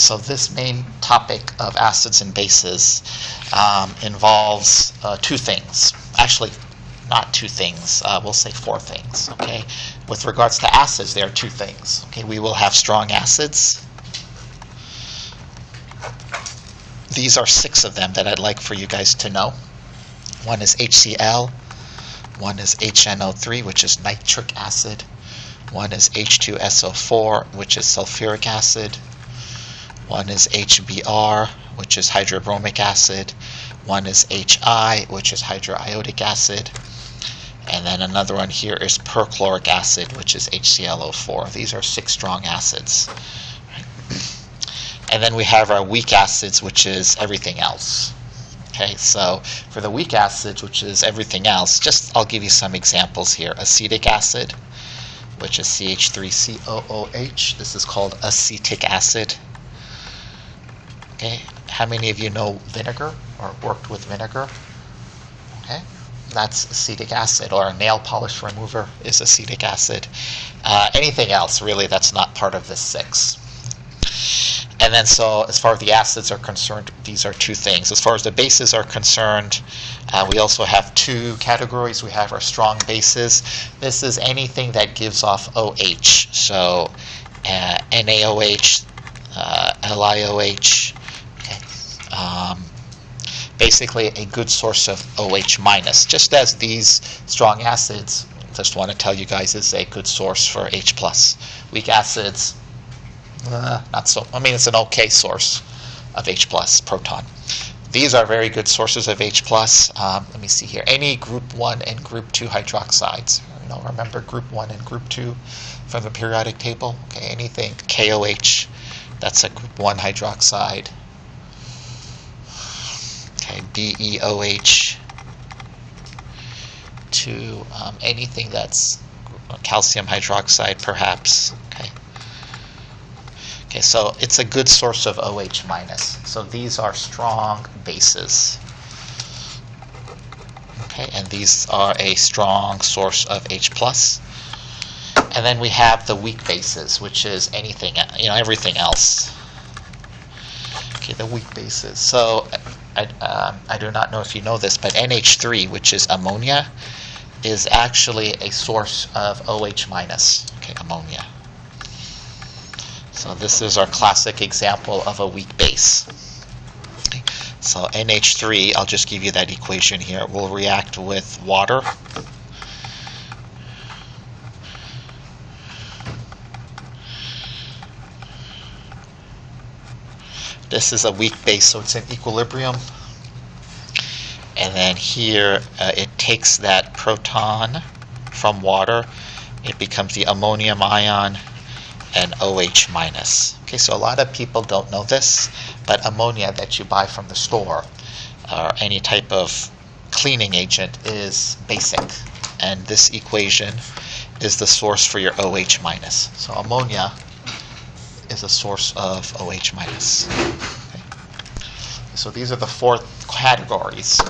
So this main topic of acids and bases involves two things. Actually, not two things. We'll say four things. Okay. With regards to acids, there are two things. Okay. We will have strong acids. These are 6 of them that I'd like for you guys to know. One is HCl. One is HNO3, which is nitric acid. One is H2SO4, which is sulfuric acid. One is HBr, which is hydrobromic acid. One is HI, which is hydroiodic acid. And then another one here is perchloric acid, which is HClO4. These are 6 strong acids. And then we have our weak acids, which is everything else. Okay, so for the weak acids, which is everything else, I'll give you some examples here. Acetic acid, which is CH3COOH. This is called acetic acid. Okay, how many of you know vinegar or worked with vinegar? Okay, that's acetic acid. Or a nail polish remover is acetic acid. Anything else, really, that's not part of this 6. And then, so as far as the acids are concerned, these are 2 things. As far as the bases are concerned, we also have 2 categories. We have our strong bases. This is anything that gives off OH. So NaOH, LiOH. Okay. Basically, a good source of OH minus. Just as these strong acids, just want to tell you guys, is a good source for H plus. Weak acids, not so. I mean, it's an okay source of H plus proton. These are very good sources of H plus. Let me see here. Any group 1 and group 2 hydroxides. Remember group 1 and group 2 from the periodic table. Okay, anything KOH, that's a group 1 hydroxide. Okay, BeOH. To anything that's calcium hydroxide, perhaps. Okay, so it's a good source of OH minus. So these are strong bases. Okay, and these are a strong source of H plus. And then we have the weak bases, which is anything, everything else. Okay, the weak bases. So I do not know if you know this, but NH3, which is ammonia, is actually a source of OH minus. Okay, ammonia. So this is our classic example of a weak base. Okay. So NH3, I'll just give you that equation here, will react with water. This is a weak base, so it's in equilibrium. And then here, it takes that proton from water. It becomes the ammonium ion and OH minus. Okay, so a lot of people don't know this, but ammonia that you buy from the store or any type of cleaning agent is basic. And this equation is the source for your OH minus. So ammonia is a source of OH minus. Okay. So these are the 4 categories.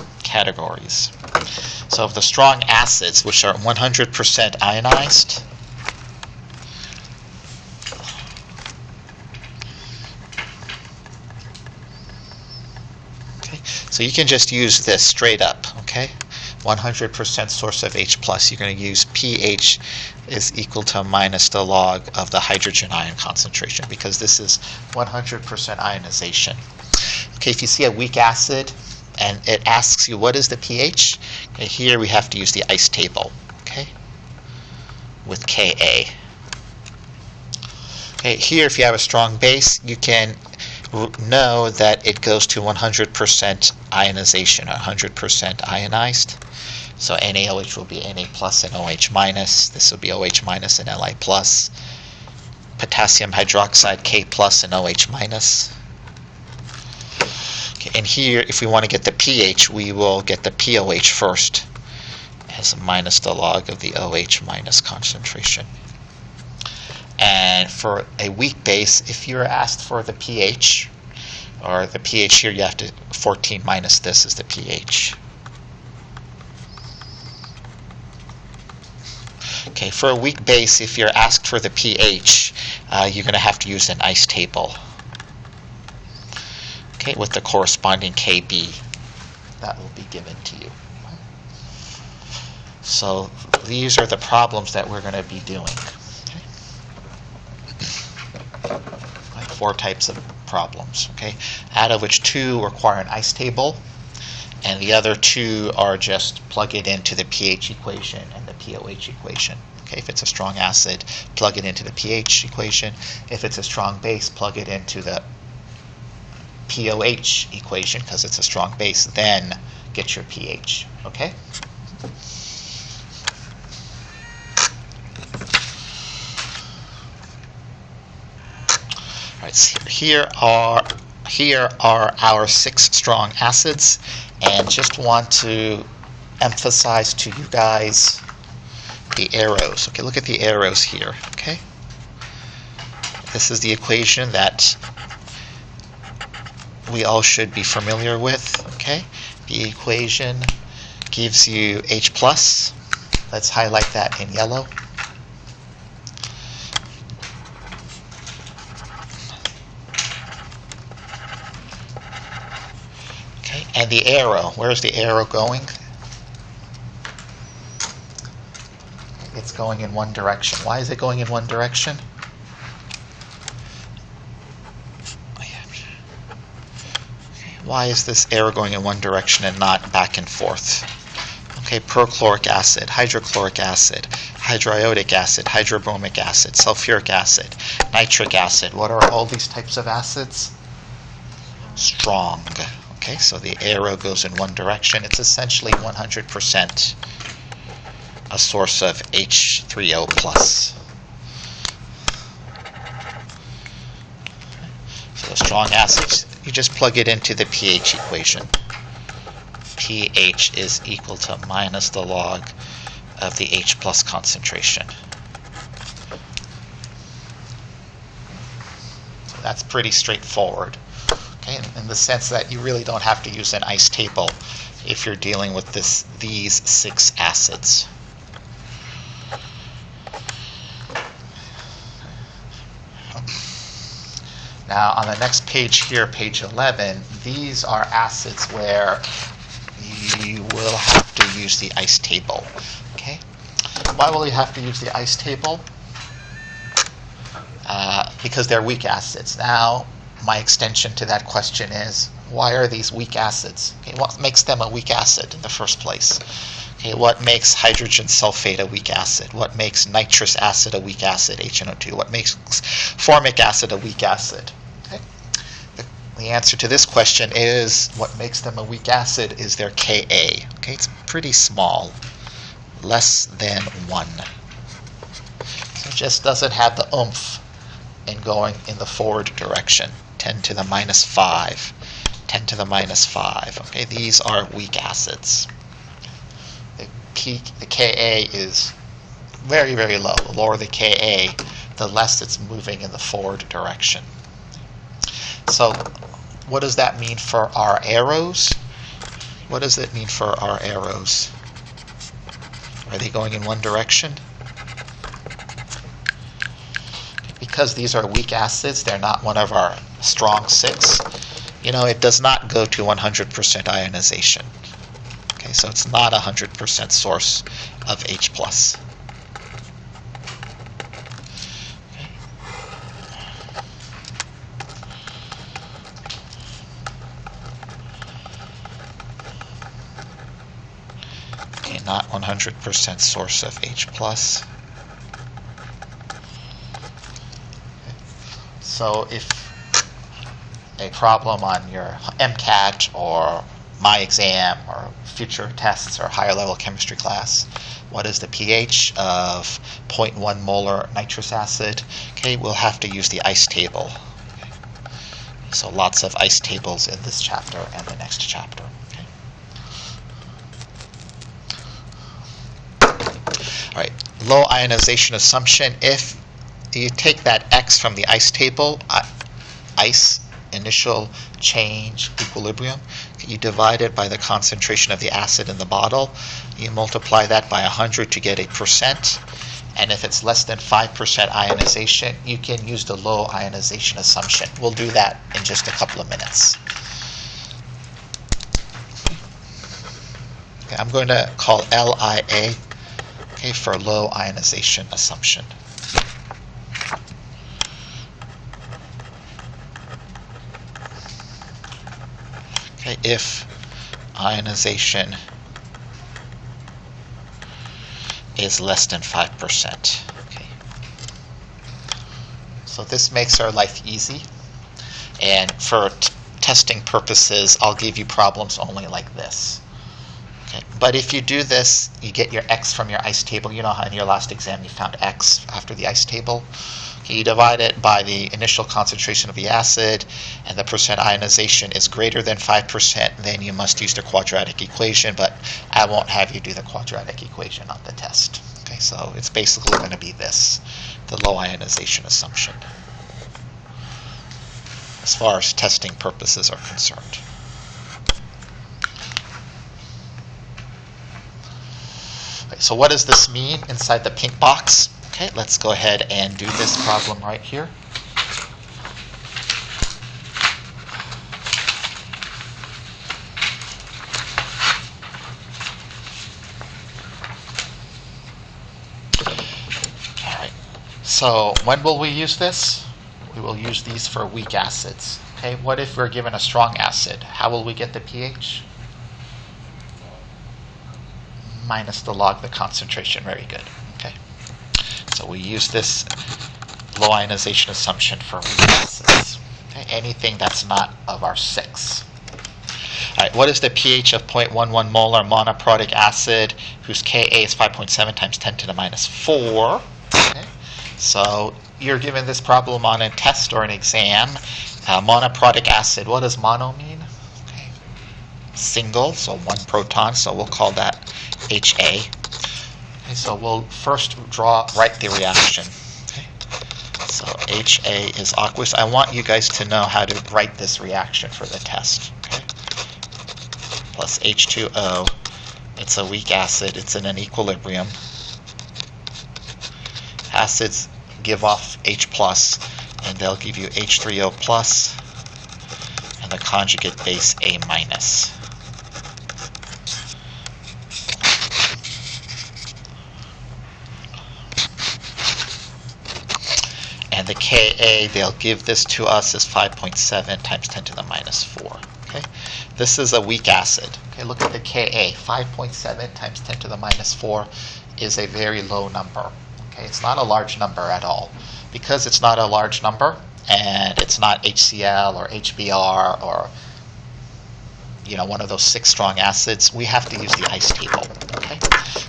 So of the strong acids, which are 100% ionized, so you can just use this straight up, okay? 100% source of H plus. You're going to use pH is equal to minus the log of the hydrogen ion concentration, because this is 100% ionization. Okay, if you see a weak acid and it asks you what is the pH, okay, here we have to use the ice table, okay, with Ka. Okay, here if you have a strong base, you can know that it goes to 100% ionization, 100% ionized. So NaOH will be Na plus and OH minus. This will be OH minus and Li plus. Potassium hydroxide, K plus and OH minus. Okay, and here, if we want to get the pH, we will get the POH first as minus the log of the OH minus concentration. And for a weak base, if you're asked for the pH, or the pH here, you have to 14 minus this is the pH. Okay, for a weak base, if you're asked for the pH, you're going to have to use an ice table. okay, with the corresponding Kb that will be given to you. So these are the problems that we're going to be doing. Okay? Like 4 types of problems, okay, out of which 2 require an ice table, and the other 2 are just plug it into the pH equation and the pOH equation. Okay, if it's a strong acid, plug it into the pH equation. If it's a strong base, plug it into the pOH equation because it's a strong base, then get your pH. Okay? All right, so here are our 6 strong acids, and just want to emphasize to you guys the arrows. Okay, look at the arrows here. Okay, this is the equation that we all should be familiar with. Okay, the equation gives you H plus. Let's highlight that in yellow. Okay, and the arrow. Where's the arrow going? It's going in one direction. Why is it going in one direction? Why is this arrow going in one direction and not back and forth? Okay, perchloric acid, hydrochloric acid, hydriodic acid, hydrobromic acid, sulfuric acid, nitric acid. What are all these types of acids? Strong. Okay, so the arrow goes in one direction. It's essentially 100% a source of H3O plus. So the strong acids, you just plug it into the pH equation. pH is equal to minus the log of the H plus concentration. So that's pretty straightforward. Okay, in the sense that you really don't have to use an ice table if you're dealing with these 6 acids. Now, on the next page here, page 11, these are acids where you will have to use the ice table. Okay? Why will you have to use the ice table? Because they're weak acids. Now, my extension to that question is, why are these weak acids? Okay, what makes them a weak acid in the first place? Okay, what makes hydrogen sulfate a weak acid? What makes nitrous acid a weak acid, HNO2? What makes formic acid a weak acid? Okay. The answer to this question is, what makes them a weak acid is their Ka. Okay, it's pretty small, less than 1. So it just doesn't have the oomph in going in the forward direction. 10 to the minus 5, 10 to the minus 5. Okay, these are weak acids. The Ka is very, very low. The lower the Ka, the less it's moving in the forward direction. So what does that mean for our arrows? What does it mean for our arrows? Are they going in one direction? Because these are weak acids, they're not one of our strong 6. It does not go to 100% ionization. Okay, so it's not a 100% source of H+. Okay, not 100% source of H+. So if a problem on your MCAT or my exam or future tests or higher level chemistry class, what is the pH of 0.1 molar nitrous acid? Okay, we'll have to use the ice table. Okay. So lots of ice tables in this chapter and the next chapter. Okay. All right, low ionization assumption. If you take that X from the ice table, ice initial change equilibrium, you divide it by the concentration of the acid in the bottle, you multiply that by 100 to get a percent, and if it's less than 5% ionization, you can use the low ionization assumption. We'll do that in just a couple of minutes. Okay, I'm going to call LIA, okay, for low ionization assumption. Okay, if ionization is less than 5%. Okay. So this makes our life easy. And for testing purposes, I'll give you problems only like this. Okay. But if you do this, you get your X from your ice table. You know how in your last exam you found X after the ice table. Okay, you divide it by the initial concentration of the acid, and the percent ionization is greater than 5%, then you must use the quadratic equation, but I won't have you do the quadratic equation on the test. Okay, so it's basically going to be this, the low ionization assumption, as far as testing purposes are concerned. Okay, so what does this mean inside the pink box? Okay, let's go ahead and do this problem right here. All right, so when will we use this? We will use these for weak acids. Okay, what if we're given a strong acid? How will we get the pH? Minus the log the concentration. Very good. Okay. So we use this low ionization assumption for weak acids. Okay, anything that's not of our 6. All right, what is the pH of 0.11 molar monoprotic acid whose Ka is 5.7 times 10 to the minus 4? Okay, so you're given this problem on a test or an exam. Monoprotic acid, what does mono mean? Okay, single, so 1 proton, so we'll call that HA. Okay, so we'll first write the reaction. Okay. So HA is aqueous. I want you guys to know how to write this reaction for the test. Okay. Plus H2O. It's a weak acid. It's in an equilibrium. Acids give off H+, and they'll give you H3O+, and the conjugate base A-. And the Ka, they'll give this to us as 5.7 times 10 to the minus 4. Okay, this is a weak acid. Okay, look at the Ka. 5.7 times 10 to the minus 4 is a very low number. Okay, it's not a large number at all. Because it's not a large number, and it's not HCl or HBr or one of those 6 strong acids, we have to use the ice table. Okay,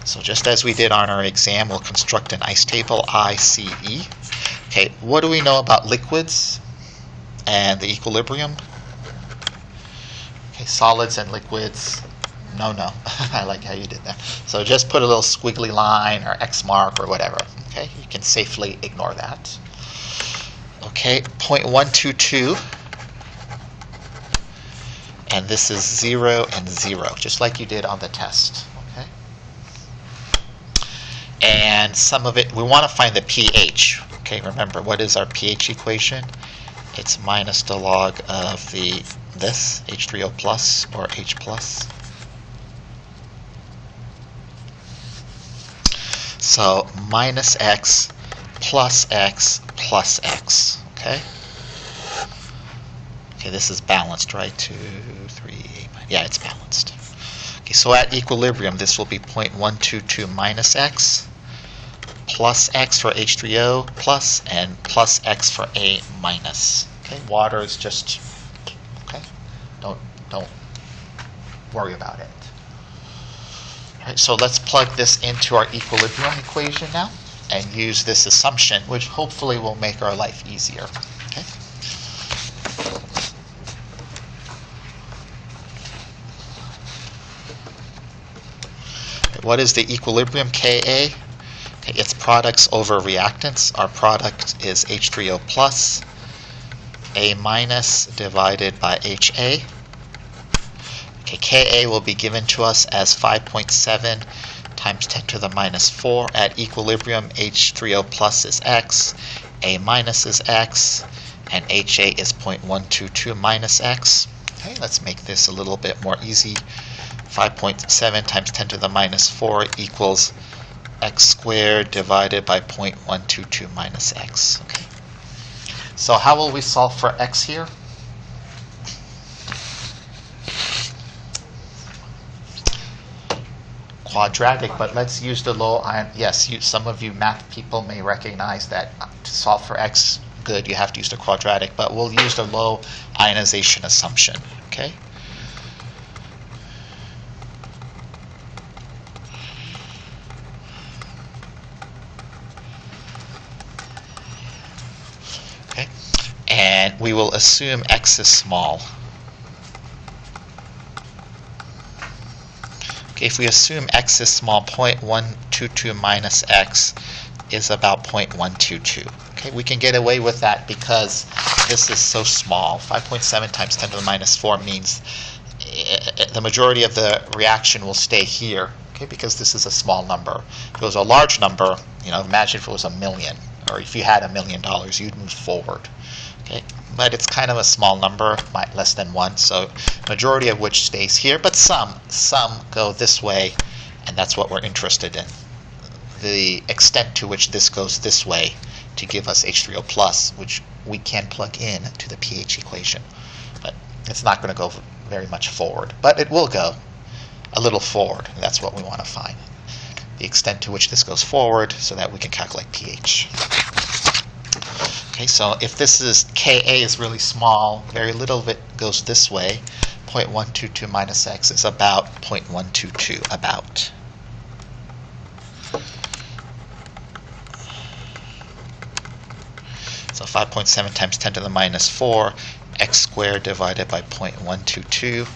so just as we did on our exam, we'll construct an ice table, ICE. Okay, what do we know about liquids and the equilibrium? Okay, solids and liquids. No. I like how you did that. So just put a little squiggly line or X mark or whatever. Okay, you can safely ignore that. Okay, 0.122. And this is 0 and 0, just like you did on the test. Okay. And some of it, we want to find the pH. Okay, remember, what is our pH equation? It's minus the log of this, H3O plus or H plus. So minus X plus X plus X, okay? Okay, this is balanced, right? 2, 3, 8, yeah, it's balanced. Okay, so at equilibrium, this will be 0.122 minus X, plus X for H3O plus, and plus X for A minus. Okay, water is just, okay, don't worry about it. All right, so let's plug this into our equilibrium equation now and use this assumption, which hopefully will make our life easier. Okay. What is the equilibrium Ka? Okay, it's products over reactants. Our product is H3O plus, A minus divided by HA. Okay, Ka will be given to us as 5.7 times 10 to the minus 4. At equilibrium, H3O plus is X, A minus is X, and HA is 0.122 minus X. Okay, let's make this a little bit more easy. 5.7 times 10 to the minus 4 equals x squared divided by 0.122 minus x. Okay. So how will we solve for x here? Quadratic, but let's use the low ion. Yes, some of you math people may recognize that to solve for x, good, you have to use the quadratic, but we'll use the low ionization assumption. Okay. Okay, and we will assume x is small. Okay, if we assume x is small, 0.122 minus x is about 0.122. Okay, we can get away with that because this is so small. 5.7 times 10 to the minus 4 means the majority of the reaction will stay here, okay, because this is a small number. If it was a large number, imagine if it was $1 million, or if you had $1 million, you'd move forward. Okay, but it's kind of a small number, less than 1, so majority of which stays here, but some go this way, and that's what we're interested in. The extent to which this goes this way to give us H3O plus, which we can plug in to the pH equation. But it's not going to go very much forward, but it will go a little forward. That's what we want to find. The extent to which this goes forward so that we can calculate pH. Okay, so if this is Ka is really small, very little of it goes this way. 0.122 minus x is about 0.122, about. So 5.7 times 10 to the minus 4, x squared divided by 0.122.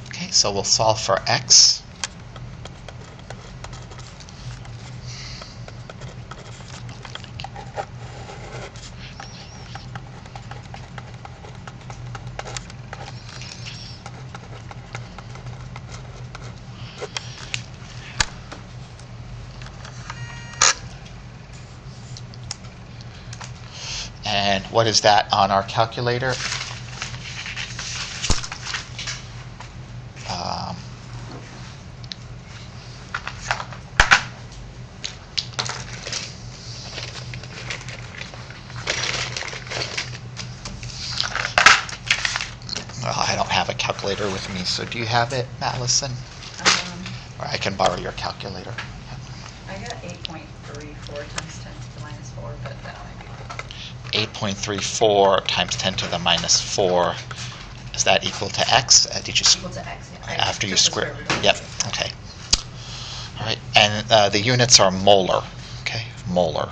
Okay, so we'll solve for x. And what is that on our calculator? Well, I don't have a calculator with me, so do you have it, Allison? Or I can borrow your calculator. I got 8.34 times 10 to the minus 4, but that might be wrong. 8.34 times 10 to the minus 4. Is that equal to x? Did you Equal to x, yeah. after you square? Yep. Okay. All right. And the units are molar. Okay, molar.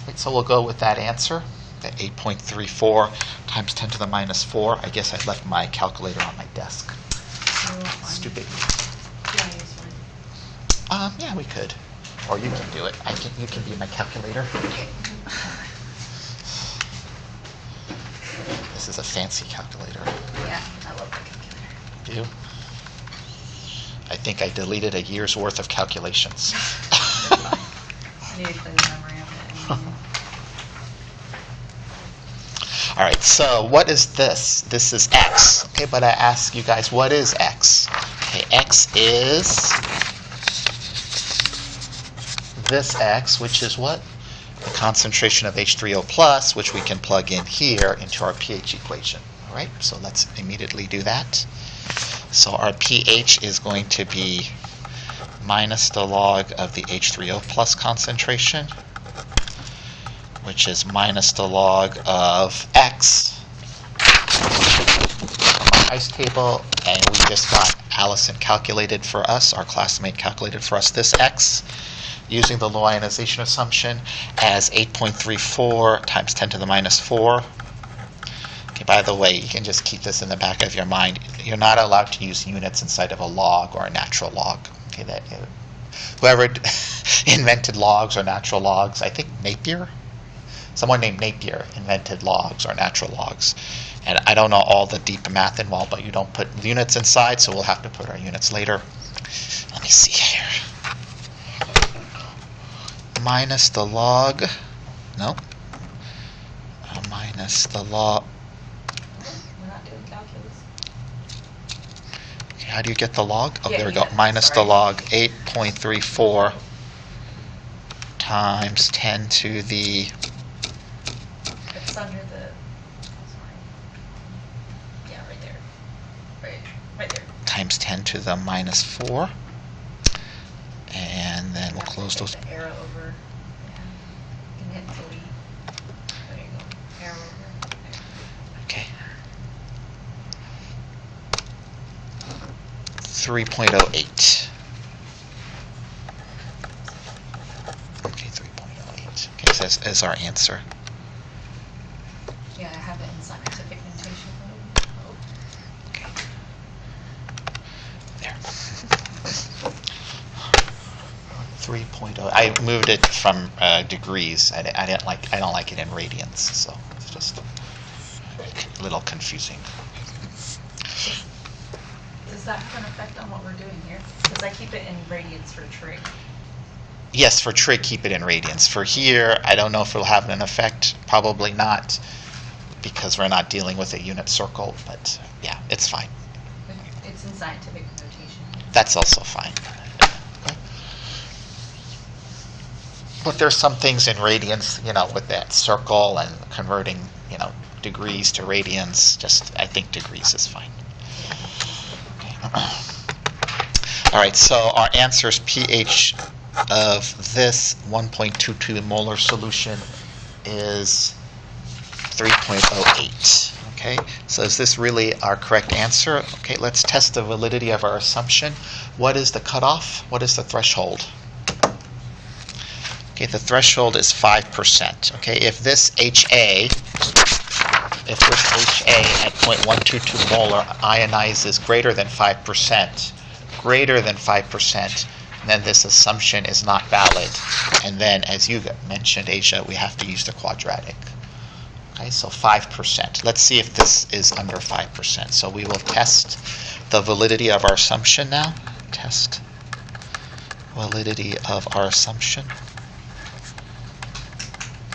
Right, so we'll go with that answer. The 8.34 times 10 to the minus 4. I guess I left my calculator on my desk. Stupid. Yeah, use one. Yeah, we could. Or you can do it. You can be my calculator. Okay. This is a fancy calculator. Yeah, I love that calculator. Do you? I think I deleted a year's worth of calculations. I need to clear the memory of it. All right, so what is this? This is x. Okay, but I ask you guys, what is x? Okay, x is this x, which is what? The concentration of H3O plus, which we can plug in here into our pH equation. All right, so let's immediately do that. So our pH is going to be minus the log of the H3O plus concentration, which is minus the log of x. Our ice table, and we just got Allison calculated for us, our classmate calculated for us this x, using the low ionization assumption as 8.34 times 10 to the minus 4. Okay, by the way, you can just keep this in the back of your mind. You're not allowed to use units inside of a log or a natural log. Okay, whoever invented logs or natural logs, I think Napier? Someone named Napier invented logs or natural logs. And I don't know all the deep math involved, but you don't put units inside, so we'll have to put our units later. Let me see here. minus the log, no, minus the log, We're not doing calculus. okay, how do you get the log? Oh, Yeah, there we yeah, go, minus the sorry. log, 8.34 times 10 to the, It's under the, sorry. Yeah, right there. Right there. times 10 to the minus 4. And then we'll Have to close take those. the arrow over. Yeah. You can hit delete. There you go. Arrow over. There. Okay. 3.08. Okay, 3.08. Okay, so that's our answer. Yeah, I have it in scientific notation mode. Oh. Okay. There. 3.0. I moved it from degrees. I don't like it in radians, so it's just a little confusing. Does that have an effect on what we're doing here? Because I keep it in radians for trig. Yes, for trig, keep it in radians. For here, I don't know if it'll have an effect. Probably not, because we're not dealing with a unit circle. But yeah, it's fine. It's in scientific notation. That's also fine. Okay. But there's some things in radians, with that circle and converting, degrees to radians. Just, I think degrees is fine. All right, so our answer is pH of this 1.22 molar solution is 3.08. Okay, so is this really our correct answer? Okay, let's test the validity of our assumption. What is the cutoff? What is the threshold? Okay, the threshold is 5%. Okay, if this HA at 0.122 molar ionizes greater than 5%, then this assumption is not valid. And then, as you mentioned, Asia, we have to use the quadratic. Okay, so 5%. Let's see if this is under 5%. So we will test the validity of our assumption now. Test validity of our assumption.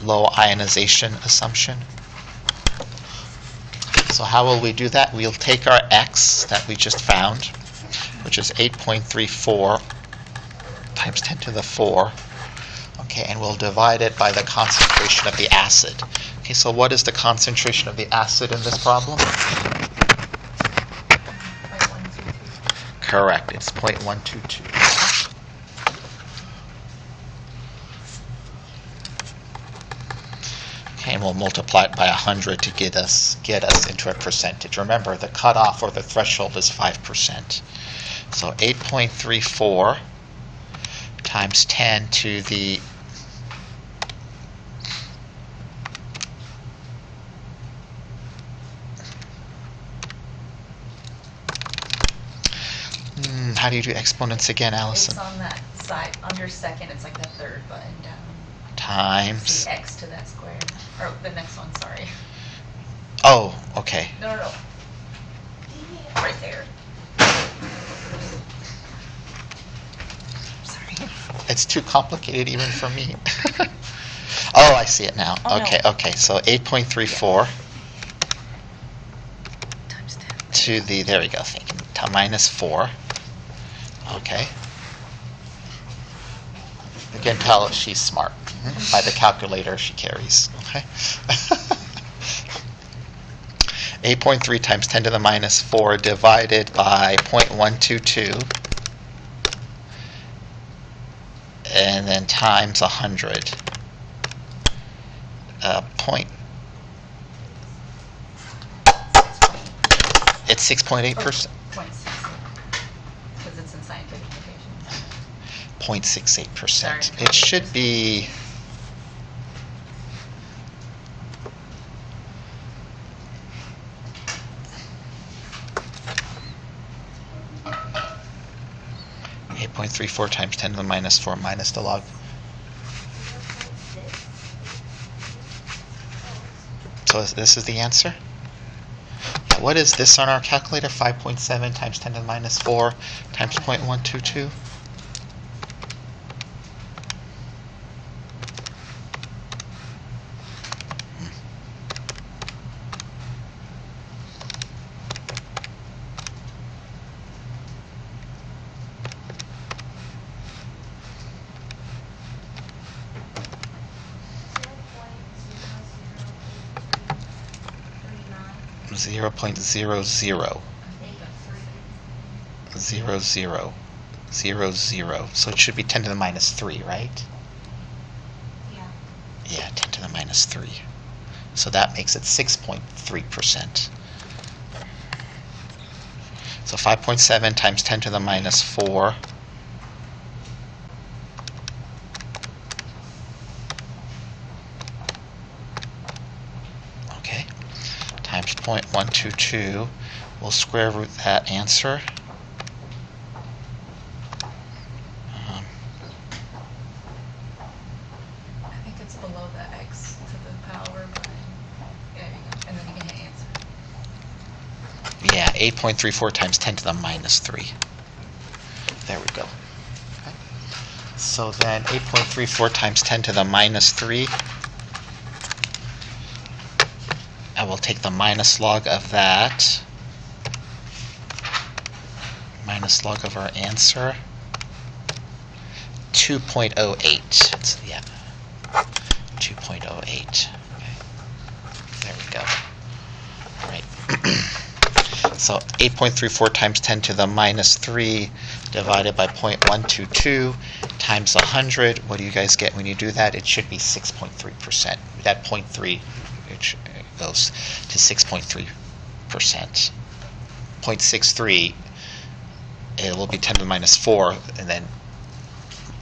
Low ionization assumption. So how will we do that? We'll take our x that we just found, which is 8.34 times 10 to the 4. Okay, and we'll divide it by the concentration of the acid. Okay, so what is the concentration of the acid in this problem? 0.122. Correct, it's 0.122. Okay, and we'll multiply it by 100 to get us into a percentage. Remember, the cutoff or the threshold is 5%. So 8.34 times 10 to the how do you do exponents again, Allison? It's on that side, under second, it's like the third button down. Times. The x to that square. Or the next one, sorry. Oh, okay. No. Right there. Sorry. It's too complicated even for me. Oh, I see it now. Oh, okay, no. okay. So 8.34 Times 10. to the, there we go, thank you, to minus 4. Okay. You can tell she's smart by the calculator she carries. Okay. 8.3 times 10 to the minus 4 divided by 0.122 and then times 100. It's 6.8%. 0.68. Because it's in scientific notation. 0.68%. Sorry. It should be 8.34 times 10 to the minus 4 minus the log. So this is the answer? Yeah, what is this on our calculator? 5.7 times 10 to the minus 4 times 0.122? 0.00. I think that's 3. 00. So it should be 10 to the minus 3, right? Yeah. Yeah, 10 to the minus 3. So that makes it 6.3%. So 5.7 times 10 to the minus 4. Okay. Times 0.122. We'll square root that answer. I think it's below the x to the power, but there you go. And then you can hit answer. Yeah, 8.34 times 10 to the minus 3. There we go. Okay. So then 8.34 times 10 to the minus 3. I will take the minus log of that. Minus log of our answer. 2.08. Yeah. 2.08. Okay. There we go. All right. So 8.34 times 10 to the minus 3 divided by 0.122 times 100. What do you guys get when you do that? It should be 6.3%. That 0.3 which goes to 6.3%. 0.63, it will be 10 to the minus 4, and then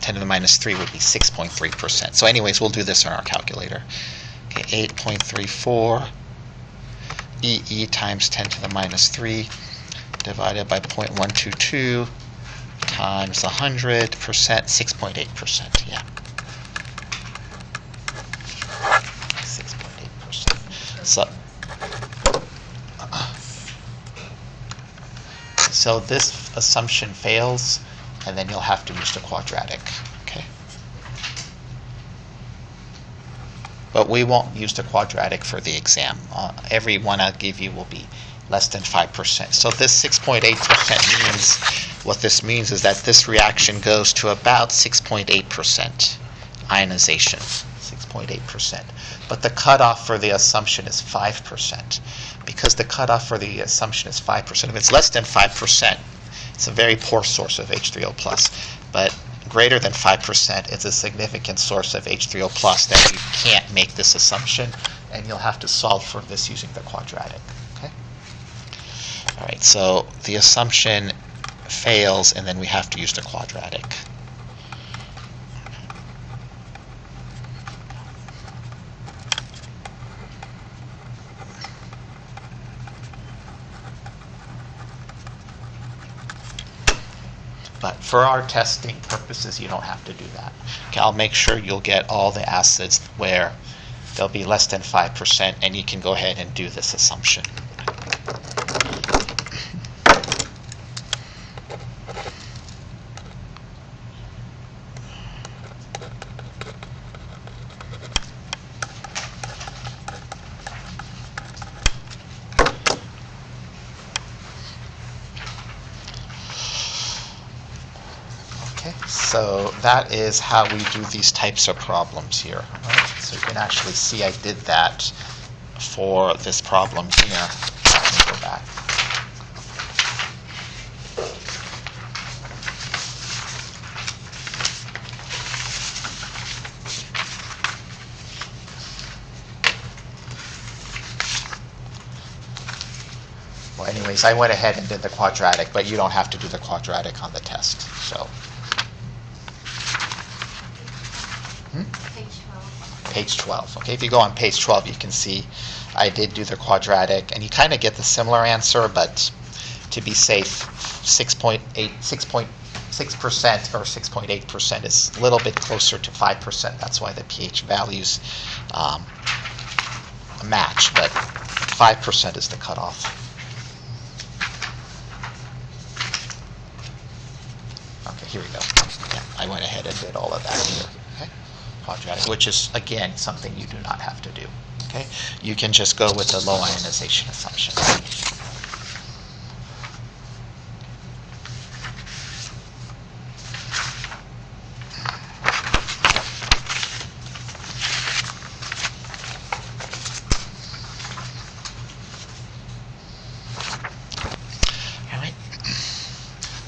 10 to the minus 3 would be 6.3%. So anyways, we'll do this on our calculator. Okay, 8.34 EE times 10 to the minus 3 divided by 0.122 times 100%, 6.8%, yeah. 6.8%. So this assumption fails, and then you'll have to use the quadratic, okay? But we won't use the quadratic for the exam. Every one I'll give you will be less than 5%. So this 6.8% means, what this means is that this reaction goes to about 6.8% ionization, 6.8%. But the cutoff for the assumption is 5%. Because the cutoff for the assumption is 5%, if it's less than 5%, it's a very poor source of H3O+. But greater than 5%, it's a significant source of H3O+ that you can't make this assumption, and you'll have to solve for this using the quadratic. Okay? All right, so the assumption fails, and then we have to use the quadratic. But for our testing purposes, you don't have to do that. Okay, I'll make sure you'll get all the acids where they'll be less than 5%, and you can go ahead and do this assumption. So that is how we do these types of problems here. Right? So you can actually see I did that for this problem here. Let me go back. Well, anyways, I went ahead and did the quadratic, but you don't have to do the quadratic on the test. So. Page 12. Okay, if you go on page 12, you can see I did do the quadratic, and you kind of get the similar answer, but to be safe, 6.6% or 6.8% is a little bit closer to 5%. That's why the pH values match, but 5% is the cutoff. Okay, here we go. Yeah, I went ahead and did all of that here. Okay. Quadratic, which is, again, something you do not have to do. Okay? You can just go with the low ionization assumption.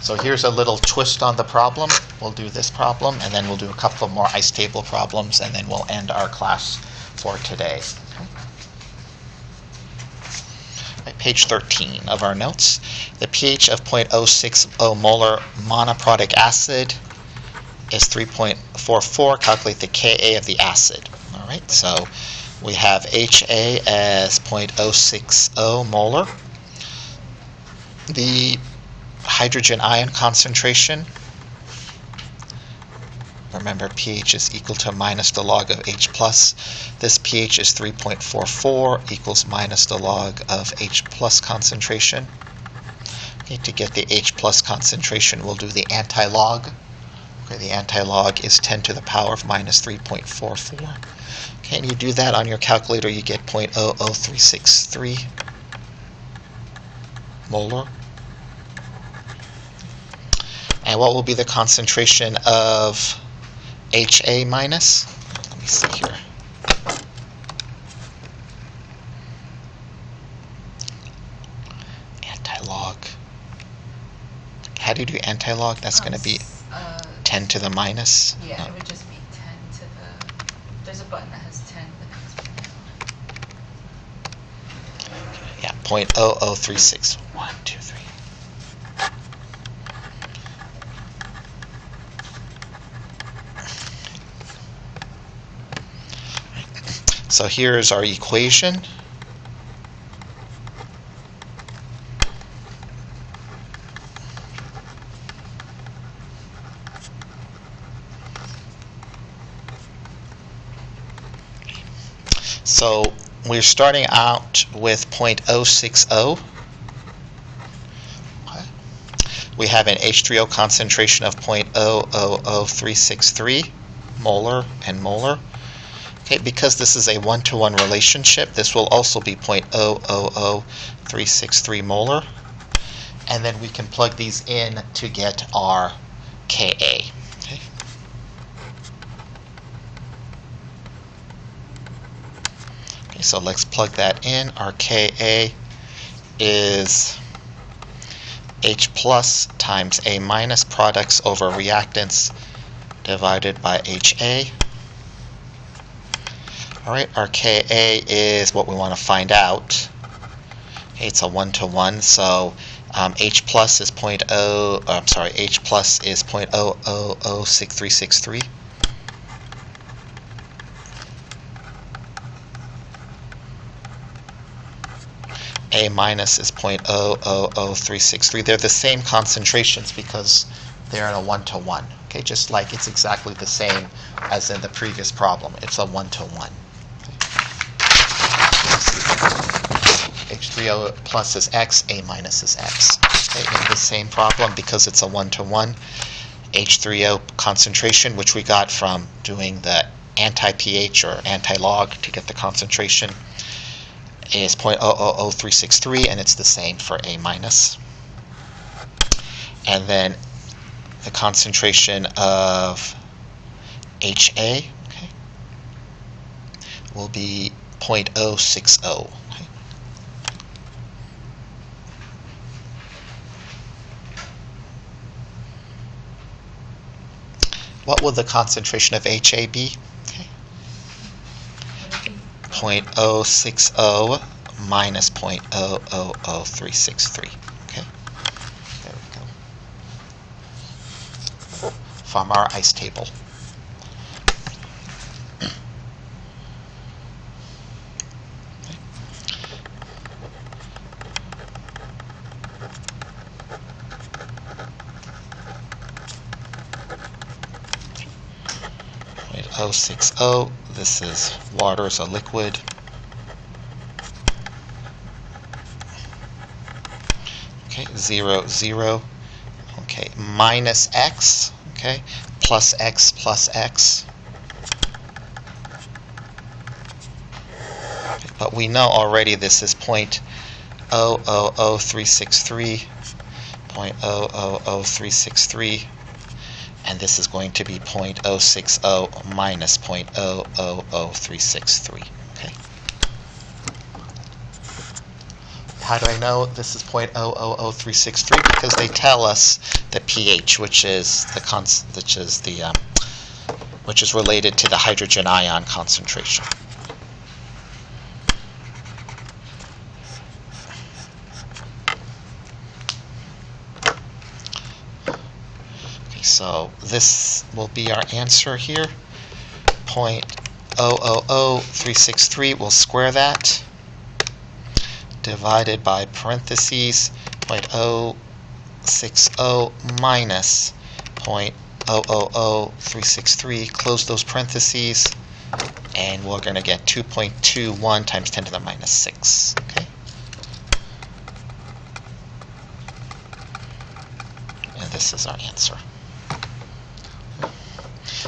So here's a little twist on the problem. We'll do this problem, and then we'll do a couple more ice table problems, and then we'll end our class for today. Right, page 13 of our notes. The pH of 0.060 molar monoprotic acid is 3.44. Calculate the Ka of the acid. All right, so we have Ha as 0.060 molar. The hydrogen ion concentration, remember pH is equal to minus the log of H plus. This pH is 3.44 equals minus the log of H plus concentration. Okay, to get the H plus concentration, we'll do the anti-log. Okay, the anti-log is 10 to the power of minus 3.44. Okay, and you do that on your calculator, you get 0.00363 molar. And what will be the concentration of HA minus? Let me see here. Anti-log. How do you do anti-log? That's going to be 10 to the minus? Yeah, it would just be 10 to the... There's a button that has 10, but that's... Yeah, 0.0036. 1, 2, 3. So here's our equation. So we're starting out with 0.060. Okay. We have an H3O concentration of 0.000363 molar and molar. Okay, because this is a one-to-one relationship, this will also be 0.000363 molar. And then we can plug these in to get our Ka. Okay. Okay, so let's plug that in. Our Ka is H plus times A minus products over reactants divided by HA. All right, our Ka is what we want to find out. Okay, it's a one-to-one, so H plus is H plus is 0.006363. A minus is 0.000363. They're the same concentrations because they're in a one-to-one. Okay, just like it's exactly the same as in the previous problem. It's a one-to-one. H3O plus is X, A minus is X. Okay, in the same problem, because it's a one-to-one, H3O concentration, which we got from doing the anti-pH or anti-log to get the concentration, is 0.000363, and it's the same for A minus. And then the concentration of HA, okay, will be 0.060. Okay. What will the concentration of HA be? Okay. 0.060 minus 0.000363. Okay. There we go. From our ice table. .060. This is water is a liquid. Okay, 0, 0. Okay, minus X. Okay, plus X plus X. Okay, but we know already this is 0.000363. 0.000363. And this is going to be 0.060 minus 0.000363. Okay. How do I know this is 0.000363? Because they tell us the pH, which is related to the hydrogen ion concentration. Okay, so this will be our answer here. 0.000363. We'll square that. Divided by parentheses 0.060 minus 0.000363. Close those parentheses, and we're going to get 2.21 times 10 to the minus 6. Okay. And this is our answer.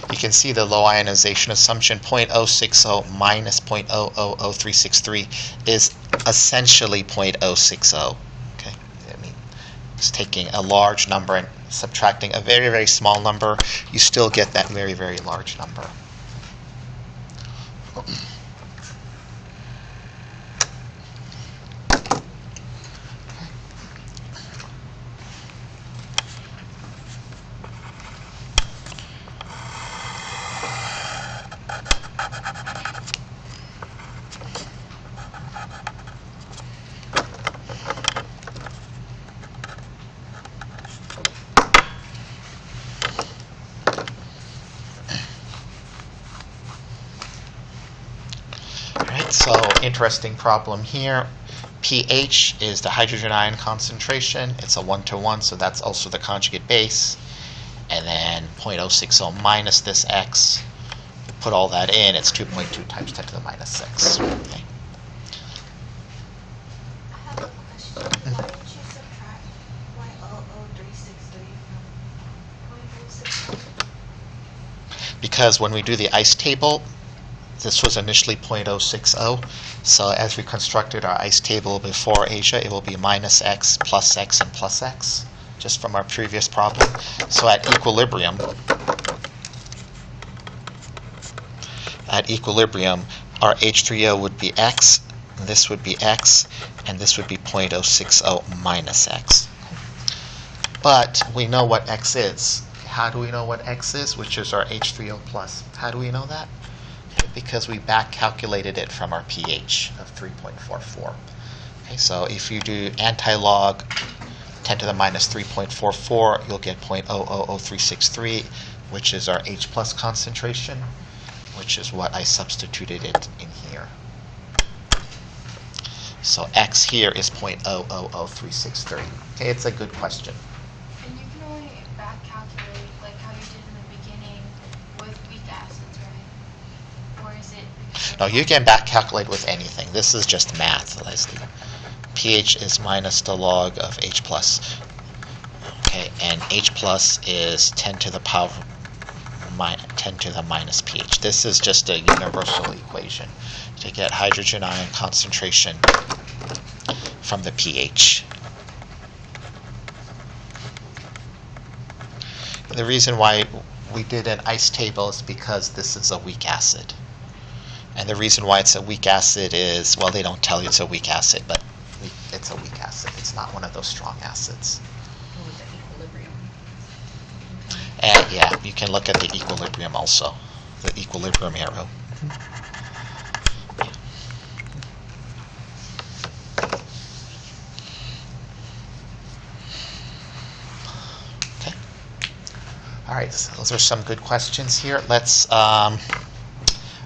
You can see the low ionization assumption, 0.060 minus 0.000363 is essentially 0.060. Okay, I mean, it's taking a large number and subtracting a very, very small number. You still get that very, very large number. So, interesting problem here. pH is the hydrogen ion concentration. It's a 1-to-1, so that's also the conjugate base. And then 0.060 minus this x. You put all that in, it's 2.2 times 10 to the minus 6. Okay. I have a question. Why did you subtract 0.00363 from 0.060? Because when we do the ICE table, this was initially 0.060, so as we constructed our ICE table before Asia, it will be minus x, and plus x, just from our previous problem. So at equilibrium, our H3O would be x, this would be x, and this would be 0.060 minus x. But we know what x is. How do we know what x is, which is our H3O plus? How do we know that? Because we back calculated it from our pH of 3.44. Okay, so if you do anti-log 10 to the minus 3.44, you'll get 0.000363, which is our H plus concentration, which is what I substituted it in here. So X here is 0.000363. Okay, it's a good question. And you can only back calculate like how you did in the beginning with weak acids, right? Or is it? No, you can back calculate with anything. This is just math, Leslie. pH is minus the log of H plus. Okay, and H plus is 10 to the power 10 to the minus pH. This is just a universal equation to get hydrogen ion concentration from the pH. The reason why we did an ICE table is because this is a weak acid. And the reason why it's a weak acid is, well, they don't tell you it's a weak acid, but it's a weak acid. It's not one of those strong acids. With the equilibrium. And yeah, you can look at the equilibrium also, the equilibrium arrow. Okay. All right, so those are some good questions here. Let's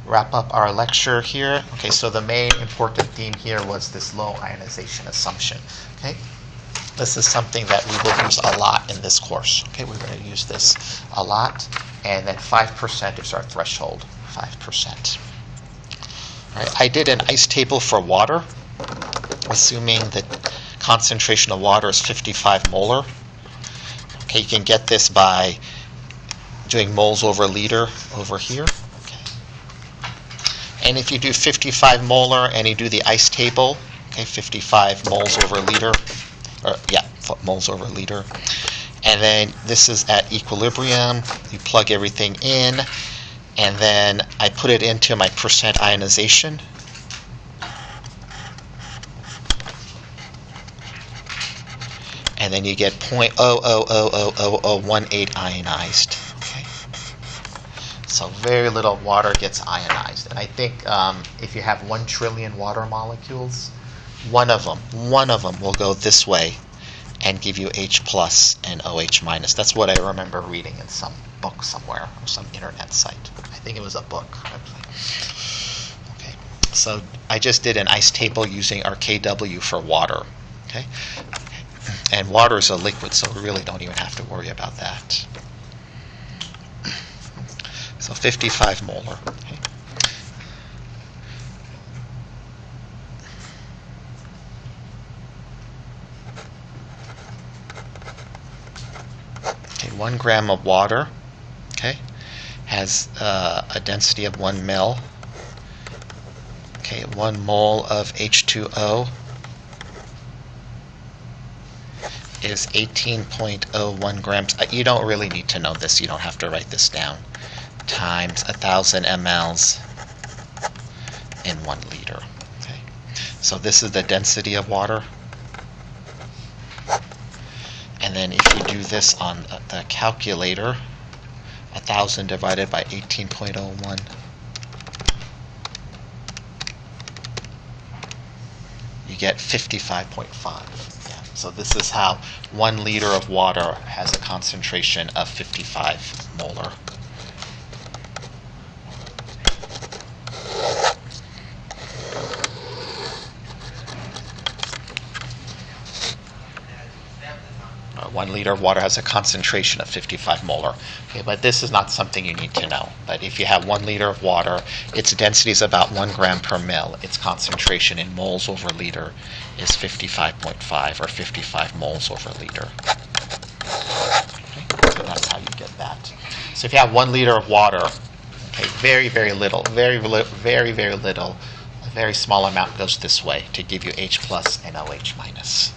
wrap up our lecture here. Okay, so the main important theme here was this low ionization assumption. Okay, this is something that we will use a lot in this course. Okay, we're going to use this a lot, and then 5% is our threshold. 5%. All right, I did an ICE table for water, assuming the concentration of water is 55 molar. Okay, you can get this by doing moles over liter over here. And if you do 55 molar and you do the ICE table, okay, 55 moles over liter, moles over liter. And then this is at equilibrium. You plug everything in, and then I put it into my percent ionization. and then you get 0.00000018 ionized. Okay. So very little water gets ionized. And I think if you have 1 trillion water molecules, one of them will go this way and give you H plus and OH minus. That's what I remember reading in some book somewhere or some internet site. I think it was a book. Okay, so I just did an ice table using our KW for water. Okay, and water is a liquid, so we really don't even have to worry about that. So 55 molar. Okay. Okay, 1 gram of water, okay, has a density of 1 mil. Okay, 1 mole of H2O is 18.01 grams. You don't really need to know this. You don't have to write this down. Times 1,000 mLs in 1 liter. Okay, so this is the density of water. And then if you do this on the calculator, 1,000 divided by 18.01, you get 55.5. Yeah. So this is how 1 liter of water has a concentration of 55 molar. One liter of water has a concentration of 55 molar. Okay, but this is not something you need to know. But if you have 1 liter of water, its density is about 1 gram per mil. Its concentration in moles over liter is 55.5, or 55 moles over liter. Okay, so that's how you get that. So if you have 1 liter of water, okay, very, very little, very, very, very little, a very small amount goes this way to give you H plus and OH minus.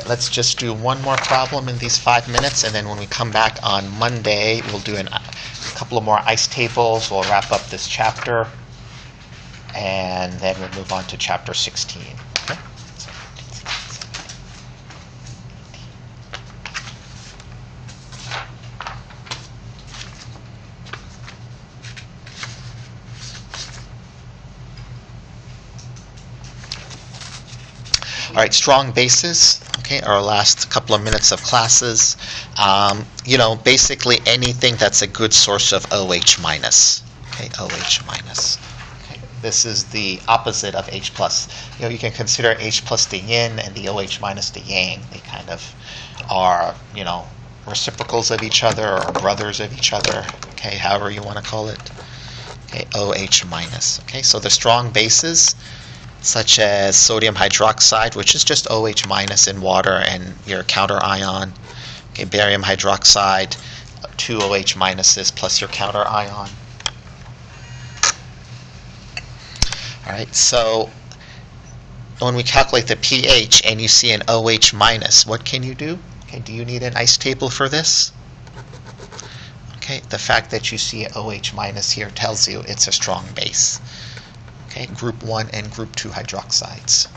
Let's just do one more problem in these 5 minutes, and then when we come back on Monday, we'll do a couple of more ice tables. We'll wrap up this chapter, and then we'll move on to chapter 16. Okay? All right, strong bases. Okay, our last couple of minutes of classes. Basically anything that's a good source of OH minus. Okay, OH minus. Okay, this is the opposite of H plus. You can consider H plus the yin and the OH minus the yang. They kind of are, reciprocals of each other or brothers of each other. Okay, however you want to call it. Okay, OH minus. Okay, so the strong bases, such as sodium hydroxide, which is just OH minus in water and your counter ion. Okay, barium hydroxide, 2 OH minuses plus your counter ion. All right, so when we calculate the pH and you see an OH minus, what can you do? Okay, do you need an ice table for this? Okay, the fact that you see an OH minus here tells you it's a strong base. Okay, group 1 and group 2 hydroxides.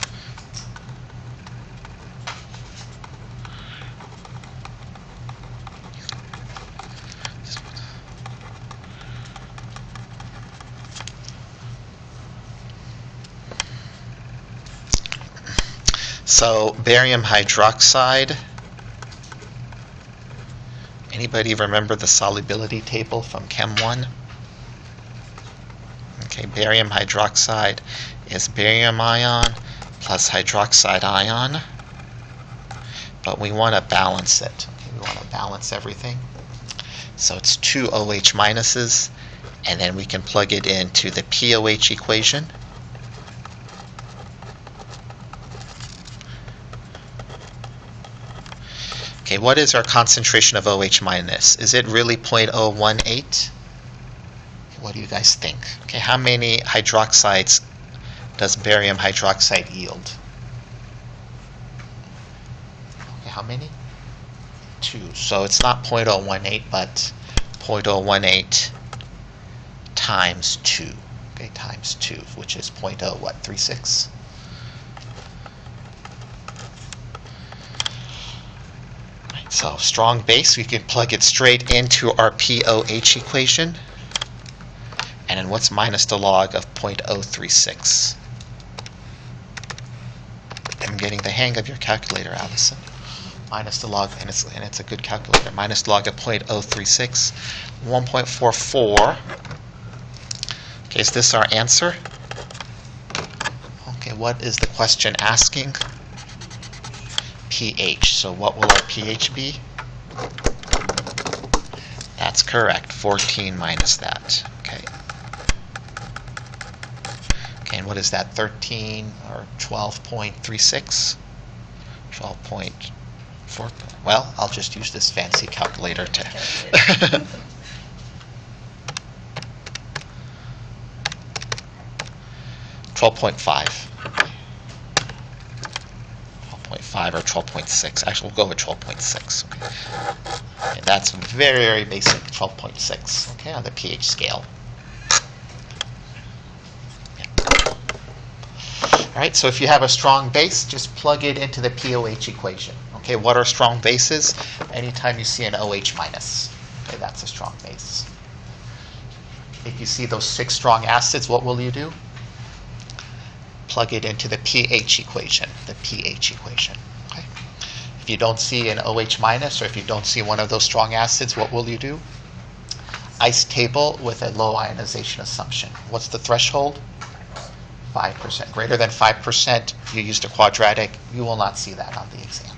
So barium hydroxide. Anybody remember the solubility table from Chem 1? Okay, barium hydroxide is barium ion plus hydroxide ion, but we want to balance it. Okay, we want to balance everything. So it's 2 OH minuses, and then we can plug it into the POH equation. Okay, what is our concentration of OH minus? Is it really 0.018? What do you guys think? Okay, how many hydroxides does barium hydroxide yield? Okay, how many? 2. So it's not 0.018, but 0.018 times 2. okay, times 2, which is 0.36. Right, so strong base, we can plug it straight into our POH equation. And then what's minus the log of 0.036? I'm getting the hang of your calculator, Allison. Minus the log, and it's a good calculator. Minus the log of 0.036, 1.44. Okay, is this our answer? Okay, what is the question asking? pH. So what will our pH be? That's correct. 14 minus that. Okay. Okay, and what is that? 13 or 12.36? 12.4. Well, I'll just use this fancy calculator to. 12.5. 12.5 or 12.6. Actually, we'll go with 12.6. Okay. And that's very, very basic, 12.6, okay, on the pH scale. Yeah. All right, so if you have a strong base, just plug it into the POH equation. Okay, what are strong bases? Anytime you see an OH minus, okay, that's a strong base. If you see those 6 strong acids, what will you do? Plug it into the pH equation, okay? If you don't see an OH minus, or if you don't see one of those strong acids, what will you do? Ice table with a low ionization assumption. What's the threshold? 5%. Greater than 5%, you used a quadratic, you will not see that on the exam.